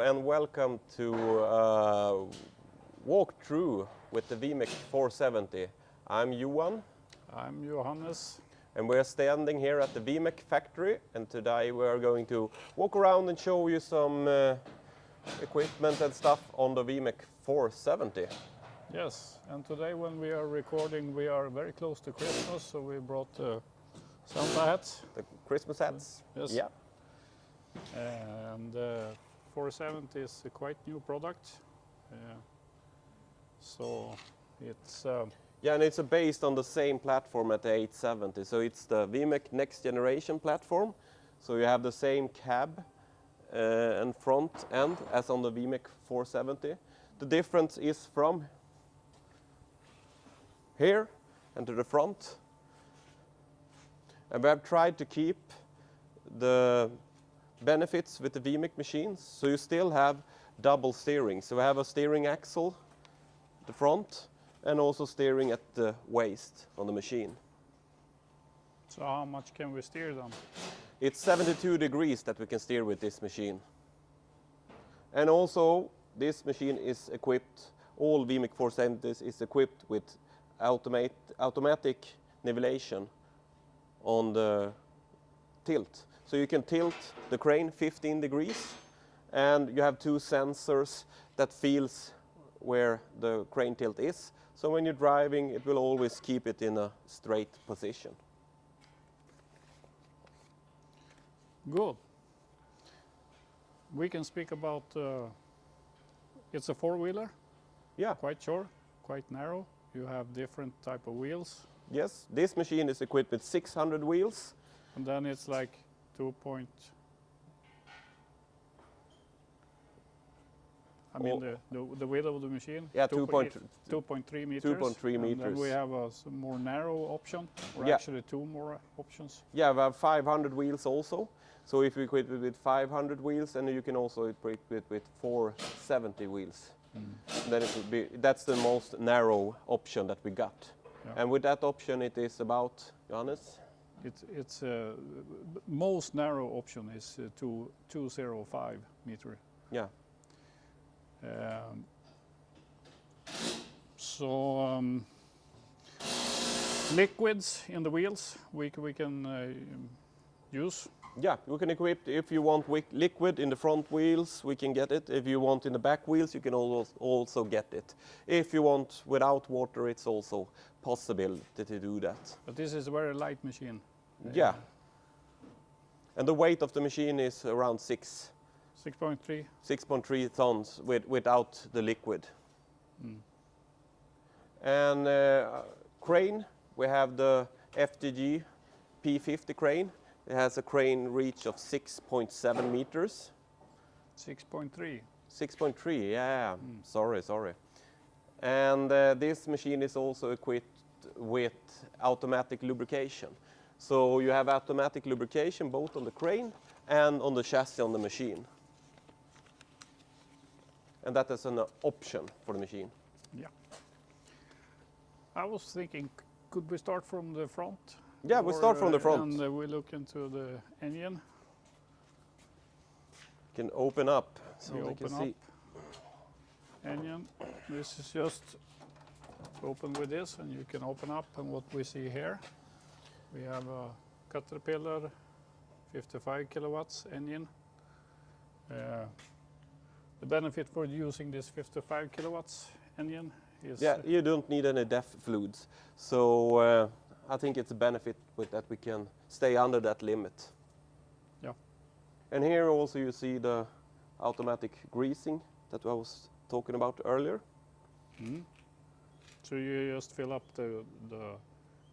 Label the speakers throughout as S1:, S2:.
S1: and welcome to walkthrough with the VMEC 470. I'm Johan.
S2: I'm Johannes.
S1: And we're standing here at the VMEC factory, and today we're going to walk around and show you some equipment and stuff on the VMEC 470.
S2: Yes, and today when we are recording we are very close to Christmas, so we brought Santa hats.
S1: The Christmas hats?
S2: Yes.
S1: Yeah.
S2: And 470 is a quite new product. So it's...
S1: Yeah, and it's based on the same platform at the 870. So it's the VMEC next generation platform. So you have the same cab and front end as on the VMEC 470. The difference is from here and to the front. And we have tried to keep the benefits with the VMEC machines. So you still have double steering. So we have a steering axle at the front and also steering at the waist on the machine.
S2: So how much can we steer them?
S1: It's 72 degrees that we can steer with this machine. And also this machine is equipped, all VMEC 470s is equipped with automatic navigation on the tilt. So you can tilt the crane 15 degrees and you have two sensors that feels where the crane tilt is. So when you're driving, it will always keep it in a straight position.
S2: Good. We can speak about, it's a four-wheeler.
S1: Yeah.
S2: Quite short, quite narrow. You have different type of wheels.
S1: Yes, this machine is equipped with 600 wheels.
S2: And then it's like 2 point... I mean the width of the machine?
S1: Yeah,
S2: 2.3 meters.
S1: 2.3 meters.
S2: And then we have a more narrow option, or
S1: Yeah.
S2: actually two more options.
S1: Yeah, we have 500 wheels also. So if you equip it with 500 wheels, and you can also equip it with 470 wheels. Then it would be, that's the most narrow option that we got.
S2: Yeah.
S1: And with that option it is about, Johannes?
S2: It's most narrow option is 205 meter.
S1: Yeah.
S2: Liquids in the wheels we can use.
S1: Yeah, we can equip, if you want liquid in the front wheels, we can get it. If you want in the back wheels, you can also get it. If you want without water, it's also possible to do that.
S2: But this is a very light machine.
S1: Yeah. And the weight of the machine is around
S2: 6.3.
S1: 6.3 tons without the liquid. And crane, we have the FDG P50 crane. It has a crane reach of 6.7 meters.
S2: 6.3.
S1: 6.3, yeah. Sorry. And this machine is also equipped with automatic lubrication. So you have automatic lubrication both on the crane and on the chassis on the machine. And that is an option for the machine.
S2: Yeah. I was thinking, could we start from the front?
S1: Yeah, we start from the front.
S2: And we look into the engine.
S1: Can open up so
S2: We
S1: we can
S2: open
S1: see.
S2: up engine. This is just open with this, and you can open up, and what we see here, we have a Caterpillar 55 kilowatts engine. The benefit for using this 55 kilowatts engine is...
S1: Yeah, you don't need any DEF fluids. So I think it's a benefit with that we can stay under that limit.
S2: Yeah.
S1: And here also you see the automatic greasing that I was talking about earlier.
S2: So you just fill up the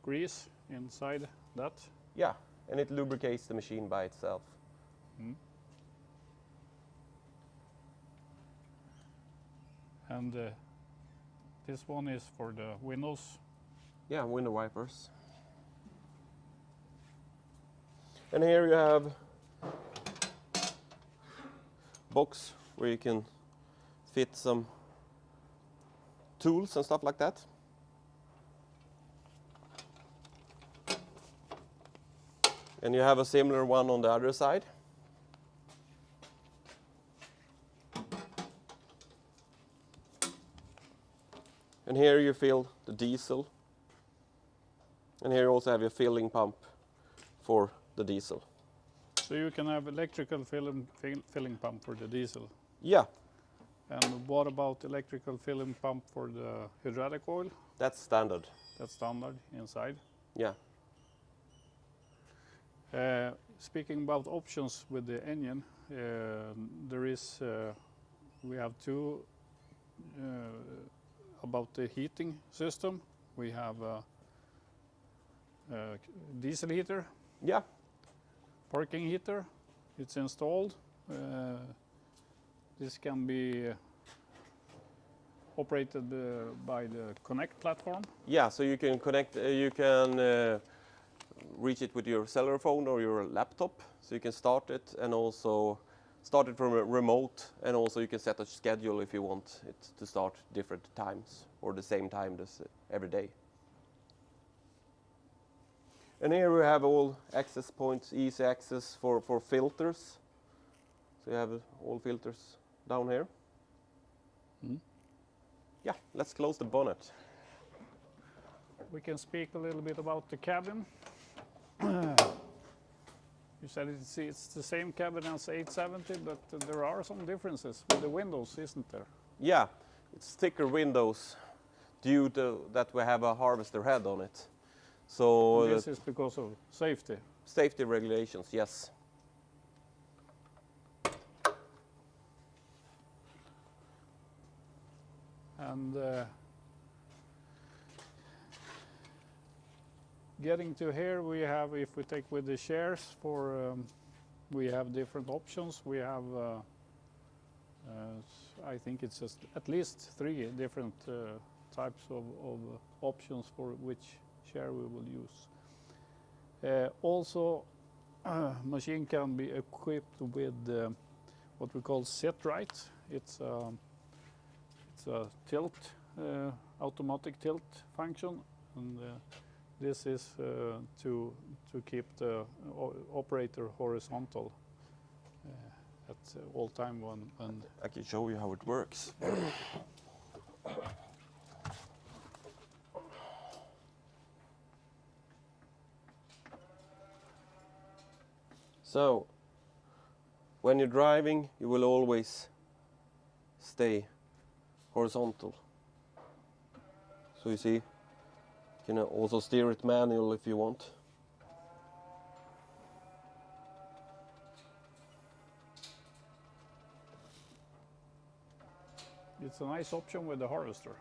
S2: grease inside that.
S1: Yeah, and it lubricates the machine by itself.
S2: And this one is for the windows.
S1: Yeah, window wipers. And here you have box where you can fit some tools and stuff like that. And you have a similar one on the other side. And here you fill the diesel. And here you also have your filling pump for the diesel.
S2: So you can have electrical filling pump for the diesel.
S1: Yeah,
S2: And what about electrical filling pump for the hydraulic oil?
S1: that's standard.
S2: That's standard inside.
S1: Yeah.
S2: Speaking about options with the engine, there is we have two about the heating system. We have a diesel heater,
S1: Yeah,
S2: parking heater. It's installed. This can be operated by the Connect platform.
S1: yeah. So you can connect. You can reach it with your cellular phone or your laptop. So you can start it and also start it from a remote. And also you can set a schedule if you want it to start different times or the same time as every day. And here we have all access points, easy access for filters. So you have all filters down here.
S2: Mm.
S1: Yeah, let's close the bonnet.
S2: We can speak a little bit about the cabin. You said it's the same cabin as 870, but there are some differences with the windows, isn't there?
S1: Yeah, it's thicker windows due to that we have a harvester head on it. So
S2: This is because of safety.
S1: safety regulations, yes.
S2: And getting to here, we have, if we take with the shares, we have different options. We have, I think it's just at least 3 different types of options for which share we will use. Also, machine can be equipped with what we call set right. It's a tilt, automatic tilt function, and this is to keep the operator horizontal at all time when
S1: I can show you how it works. So, when you're driving, you will always stay horizontal. So you see, you can also steer it manual if you want.
S2: it's a nice option with the harvester.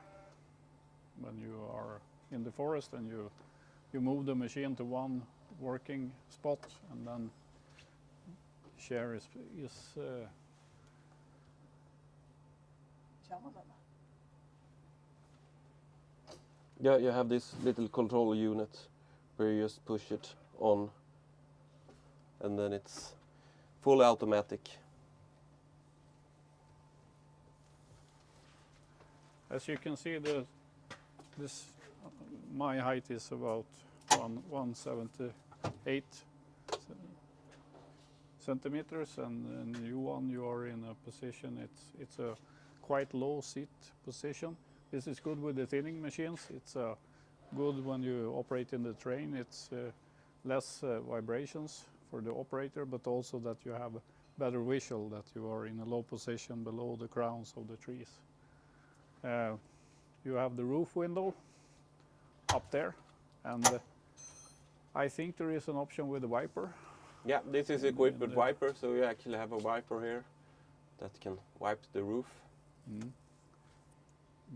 S2: When you are in the forest and you move the machine to one working spot, and then share is
S1: Yeah, you have this little control unit where you just push it on and then it's fully automatic.
S2: As you can see, my height is about 178 centimeters, and you are in a position, it's a quite low seat position. This is good with the thinning machines. It's good when you operate in the train. It's less vibrations for the operator, but also that you have better visual, that you are in a low position below the crowns of the trees. You have the roof window up there, and I think there is an option with the wiper.
S1: Yeah, this is equipped with wiper, so you actually have a wiper here that can wipe the roof.
S2: Mm.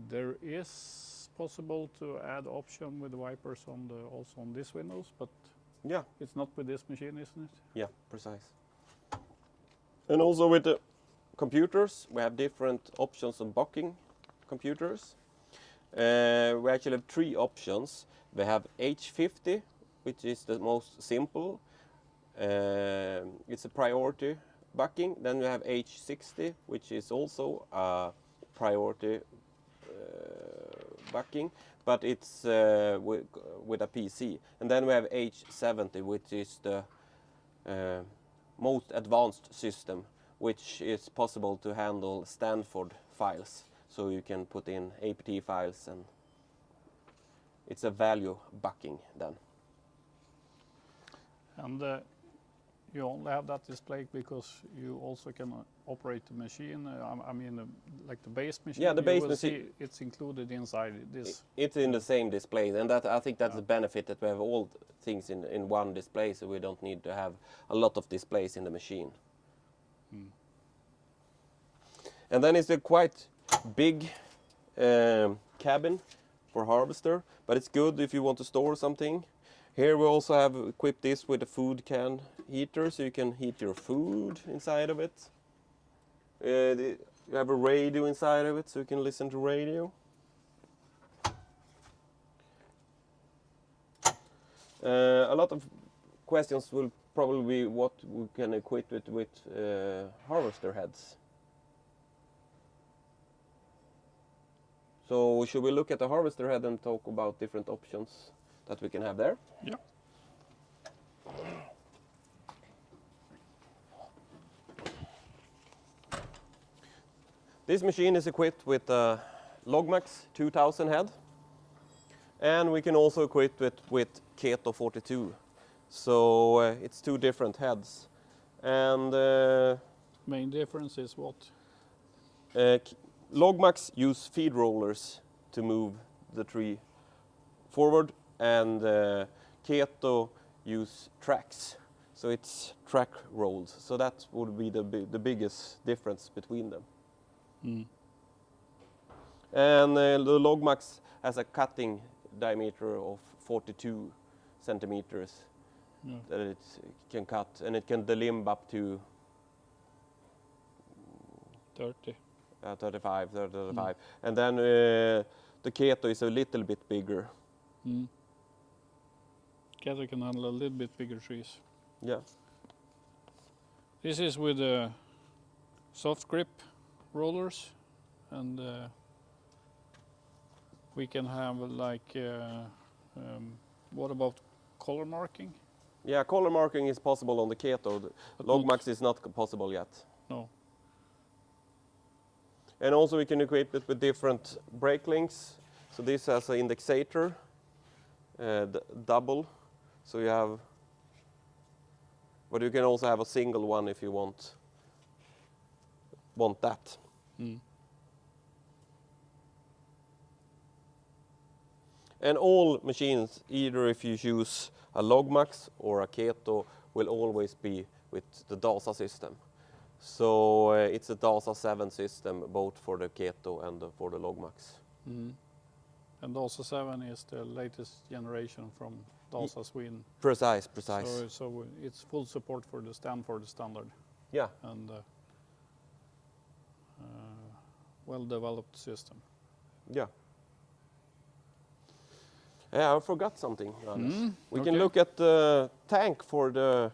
S2: There is possible to add option with the wipers on also on these windows, but
S1: Yeah,
S2: it's not with this machine, isn't it?
S1: yeah, precise. And also with the computers, we have different options on bucking computers. We actually have 3 options. We have H50, which is the most simple. It's a priority bucking. Then we have H60, which is also a priority bucking, but it's with a PC. And then we have H70, which is the most advanced system, which is possible to handle Stanford files. So you can put in APT files and it's a value bucking then.
S2: And you only have that display because you also can operate the machine. I mean, like the base machine.
S1: Yeah, the
S2: you
S1: base
S2: will
S1: machine-
S2: see it's included inside this.
S1: It's in the same display, and that I think that's the benefit, that we have all things in one display, so we don't need to have a lot of displays in the machine. And then it's a quite big cabin for harvester, but it's good if you want to store something. Here we also have equipped this with a food can heater, so you can heat your food inside of it. You have a radio inside of it, so you can listen to radio. A lot of questions will probably be what we can equip it with harvester heads. So should we look at the harvester head and talk about different options that we can have there?
S2: Yeah.
S1: This machine is equipped with a Logmax 2000 head, and we can also equip it with Keto 42. So it's two different heads. And
S2: Main difference is what?
S1: Logmax use feed rollers to move the tree forward, and Keto use tracks. So it's track rolls. So that would be the biggest difference between them. And the Logmax has a cutting diameter of 42 centimeters that it can cut, and it can delimb up to
S2: 30.
S1: 35. And then the Keto is a little bit bigger.
S2: Keto can handle a little bit bigger trees.
S1: Yeah.
S2: This is with soft grip rollers, and we can have like what about color marking?
S1: Yeah, color marking is possible on the Keto. The
S2: But
S1: Logmax is not possible yet.
S2: No.
S1: And also we can equip it with different brake links. So this has an indexator, double. So you have, but you can also have a single one if you want that. And all machines, either if you use a Logmax or a Keto, will always be with the DASA system. So it's a DASA 7 system, both for the Keto and for the Logmax.
S2: And DASA 7 is the latest generation from DASA Sweden.
S1: Precise.
S2: So it's full support for the standard.
S1: Yeah.
S2: And well-developed system.
S1: Yeah. Yeah, I forgot something, Johannes. We can
S2: okay.
S1: look at the tank for the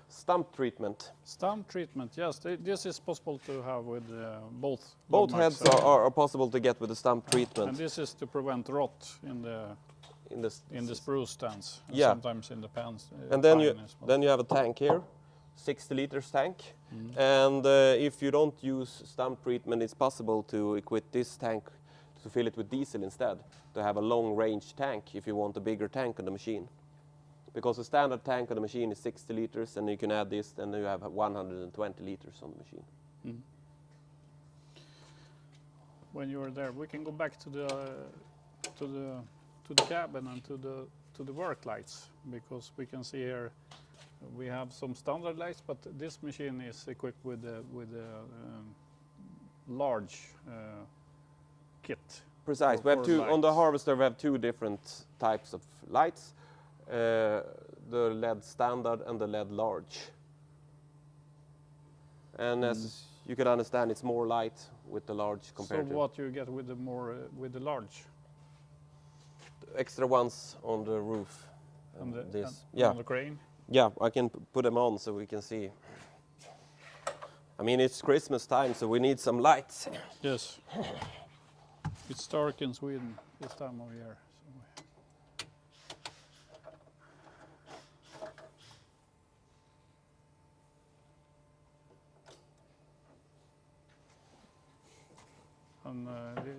S1: stump treatment.
S2: Stump treatment, yes. This is possible to have with both.
S1: Both
S2: Logmax
S1: heads
S2: and-
S1: are possible to get with the stump
S2: And
S1: treatment.
S2: this is to prevent rot in the spruce stands. And
S1: Yeah.
S2: sometimes in the pans.
S1: And then
S2: pine as well.
S1: then you have a tank here, 60 liters tank. And if you don't use stump treatment, it's possible to equip this tank to fill it with diesel instead, to have a long range tank if you want a bigger tank on the machine. Because the standard tank on the machine is 60 liters, and you can add this, and then you have 120 liters on the machine.
S2: When you are there, we can go back to the cabin and to the work lights, because we can see here we have some standard lights, but this machine is equipped with a large kit.
S1: Precise.
S2: For-
S1: We have
S2: for
S1: two on the
S2: lights.
S1: harvester. We have two different types of lights: the LED standard and the LED large. And as you can understand, it's more light with the large compared
S2: So
S1: to
S2: what you get with the with the large
S1: extra ones on the roof.
S2: and the,
S1: This,
S2: and
S1: yeah,
S2: on the crane?
S1: yeah. I can put them on so we can see. I mean, it's Christmas time, so we need some lights.
S2: Yes. It's dark in Sweden this time of year. So. And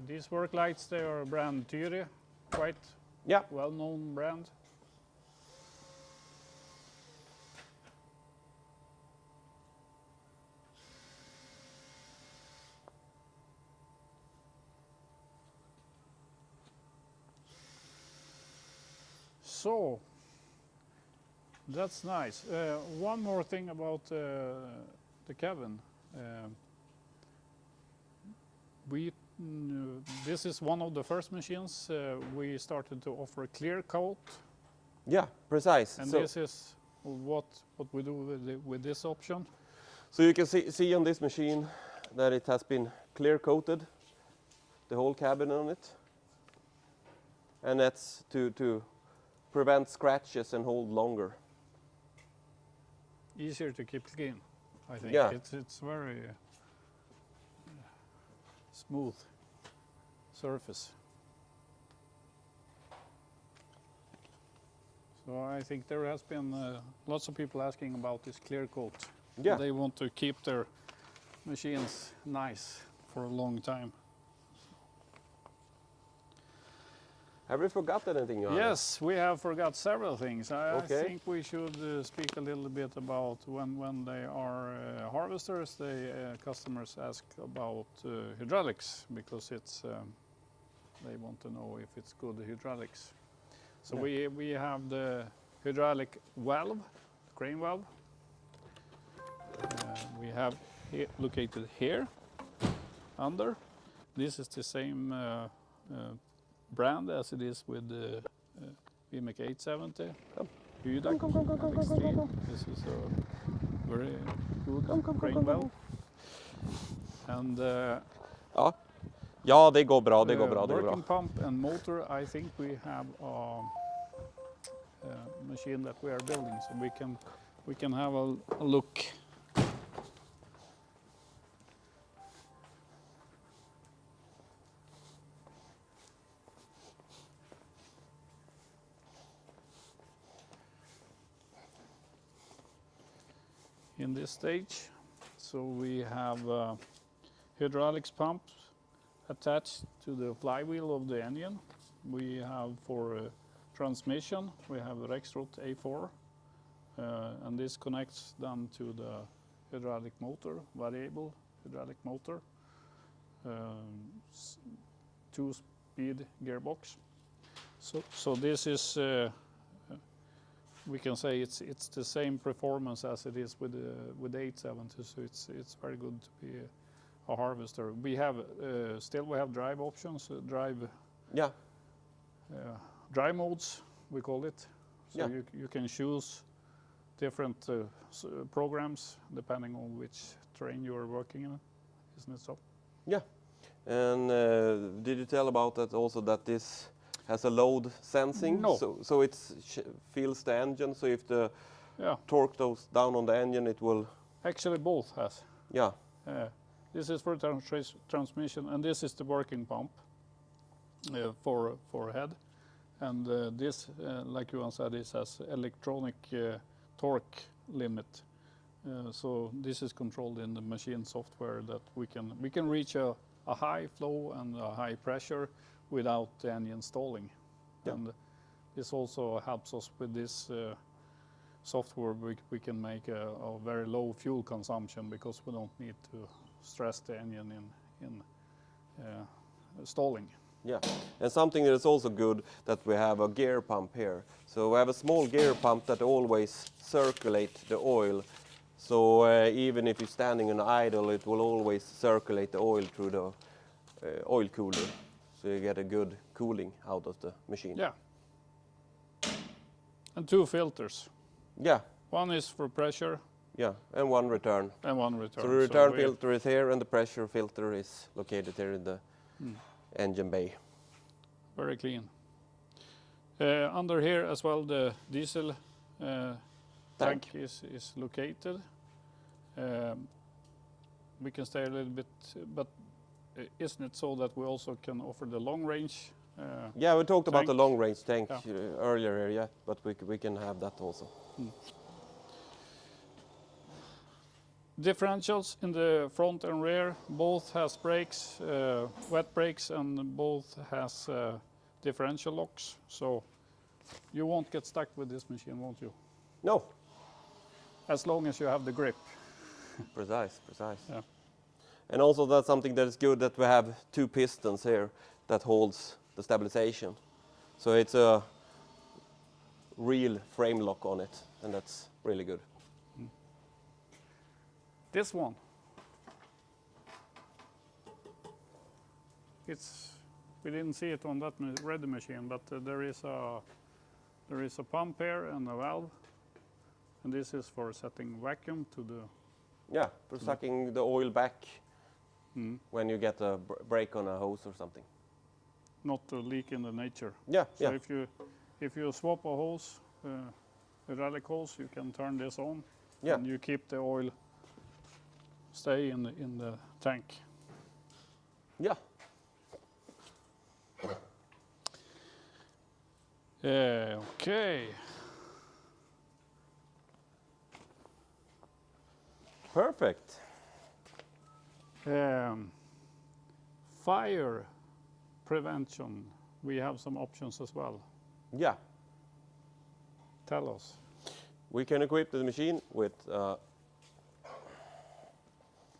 S2: these work lights, they are brand Tyri, quite
S1: Yeah.
S2: well-known brand. So, that's nice. One more thing about the cabin. This is one of the first machines we started to offer clear coat,
S1: Yeah, precise.
S2: and
S1: So,
S2: this is what we do with this option.
S1: so you can see on this machine that it has been clear coated, the whole cabin on it. And that's to prevent scratches and hold longer.
S2: Easier to keep clean, I think.
S1: Yeah.
S2: It's very smooth surface. So I think there has been lots of people asking about this clear coat.
S1: Yeah.
S2: They want to keep their machines nice for a long time.
S1: Have we forgotten anything, Johannes?
S2: Yes, we have forgot several things. I
S1: Okay.
S2: think we should speak a little bit about when they are harvesters, customers ask about hydraulics because it's they want to know if it's good hydraulics. So
S1: Yeah.
S2: we have the hydraulic valve, crane valve. We have located here under. This is the same brand as it is with the VMAX 870. Hydac XT. This is a very good crane valve. And
S1: Ja, det går bra, det går bra, det går bra.
S2: working pump and motor, I think we have a machine that we are building, so we can have a look. In this stage, so we have hydraulics pumps attached to the flywheel of the engine. We have for transmission, we have Rexroth A4, and this connects then to the hydraulic motor, variable hydraulic motor, 2-speed gearbox. So this is, we can say it's the same performance as it is with the 870. So it's very good to be a harvester. We have still we have drive options,
S1: Yeah,
S2: drive modes we call it. So
S1: Yeah.
S2: you can choose different programs depending on which terrain you are working in, isn't it so?
S1: yeah. And did you tell about that also that this has a load sensing?
S2: No.
S1: So it feels the engine. So if the
S2: Yeah,
S1: torque goes down on the engine, it will.
S2: actually both has.
S1: Yeah,
S2: This is for transmission, and this is the working pump for head. And this, like Johan said, this has electronic torque limit. So this is controlled in the machine software that we can reach a high flow and a high pressure without the engine stalling.
S1: Yeah.
S2: And this also helps us with this software. We can make a very low fuel consumption because we don't need to stress the engine in stalling.
S1: yeah. And something that is also good that we have a gear pump here. So we have a small gear pump that always circulate the oil. So even if you're standing in idle, it will always circulate the oil through the oil cooler. So you get a good cooling out of the machine.
S2: Yeah. And 2 filters.
S1: Yeah,
S2: One is for pressure
S1: yeah. And one return.
S2: and one return.
S1: So the return
S2: we-
S1: filter is here and the pressure filter is located here in the
S2: Mm.
S1: engine bay.
S2: Very clean. Under here as well, the diesel tank is located. We can stay a little bit, but isn't it so that we also can offer the long range?
S1: Yeah, we talked about the
S2: Tank.
S1: long range tank
S2: Yeah.
S1: earlier here, yeah, but we can have that also.
S2: Differentials in the front and rear, both has brakes, wet brakes, and both has differential locks. So you won't get stuck with this machine, won't you?
S1: No,
S2: As long as you have the grip.
S1: precise.
S2: Yeah.
S1: And also that's something that is good that we have 2 pistons here that holds the stabilization. So it's a real frame lock on it, and that's really good.
S2: This one, we didn't see it on that ready machine, but there is a pump here and a valve, and this is for setting vacuum to the.
S1: Yeah, for sucking the oil back when you get a break on a hose or something.
S2: Not to leak in the nature.
S1: Yeah,
S2: So
S1: yeah.
S2: if you swap a hose, a hydraulic hose, you can turn this on,
S1: Yeah.
S2: and you keep the oil stay in the tank.
S1: Yeah.
S2: Okay.
S1: Perfect.
S2: Fire prevention. We have some options as well.
S1: Yeah.
S2: Tell us.
S1: We can equip the machine with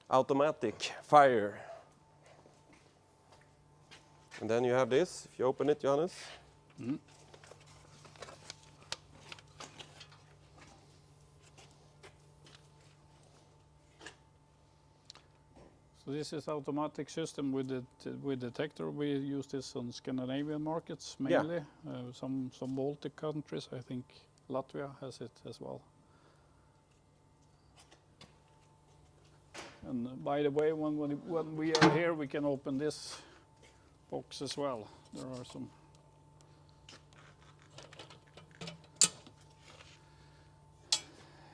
S1: automatic fire. And then you have this, if you open it, Johannes.
S2: So this is automatic system with detector. We use this on Scandinavian markets
S1: Yeah.
S2: mainly. Some Baltic countries, I think Latvia has it as well. And by the way, when we are here, we can open this box as well. There are some.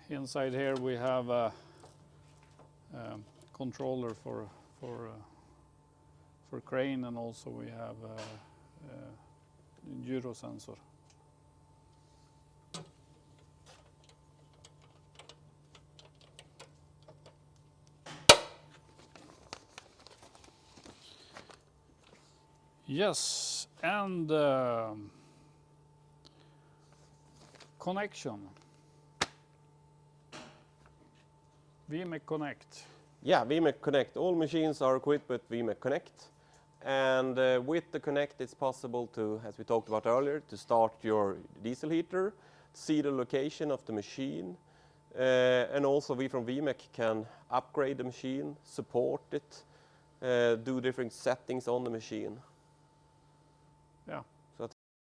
S2: Inside here we have a controller for crane, and also we have a gyro sensor. Yes, and connection. VMEC Connect.
S1: Yeah, VMEC Connect. All machines are equipped with VMEC Connect. And with the Connect, it's possible to, as we talked about earlier, to start your diesel heater, see the location of the machine, and also we from VMEC can upgrade the machine, support it, do different settings on the machine.
S2: Yeah,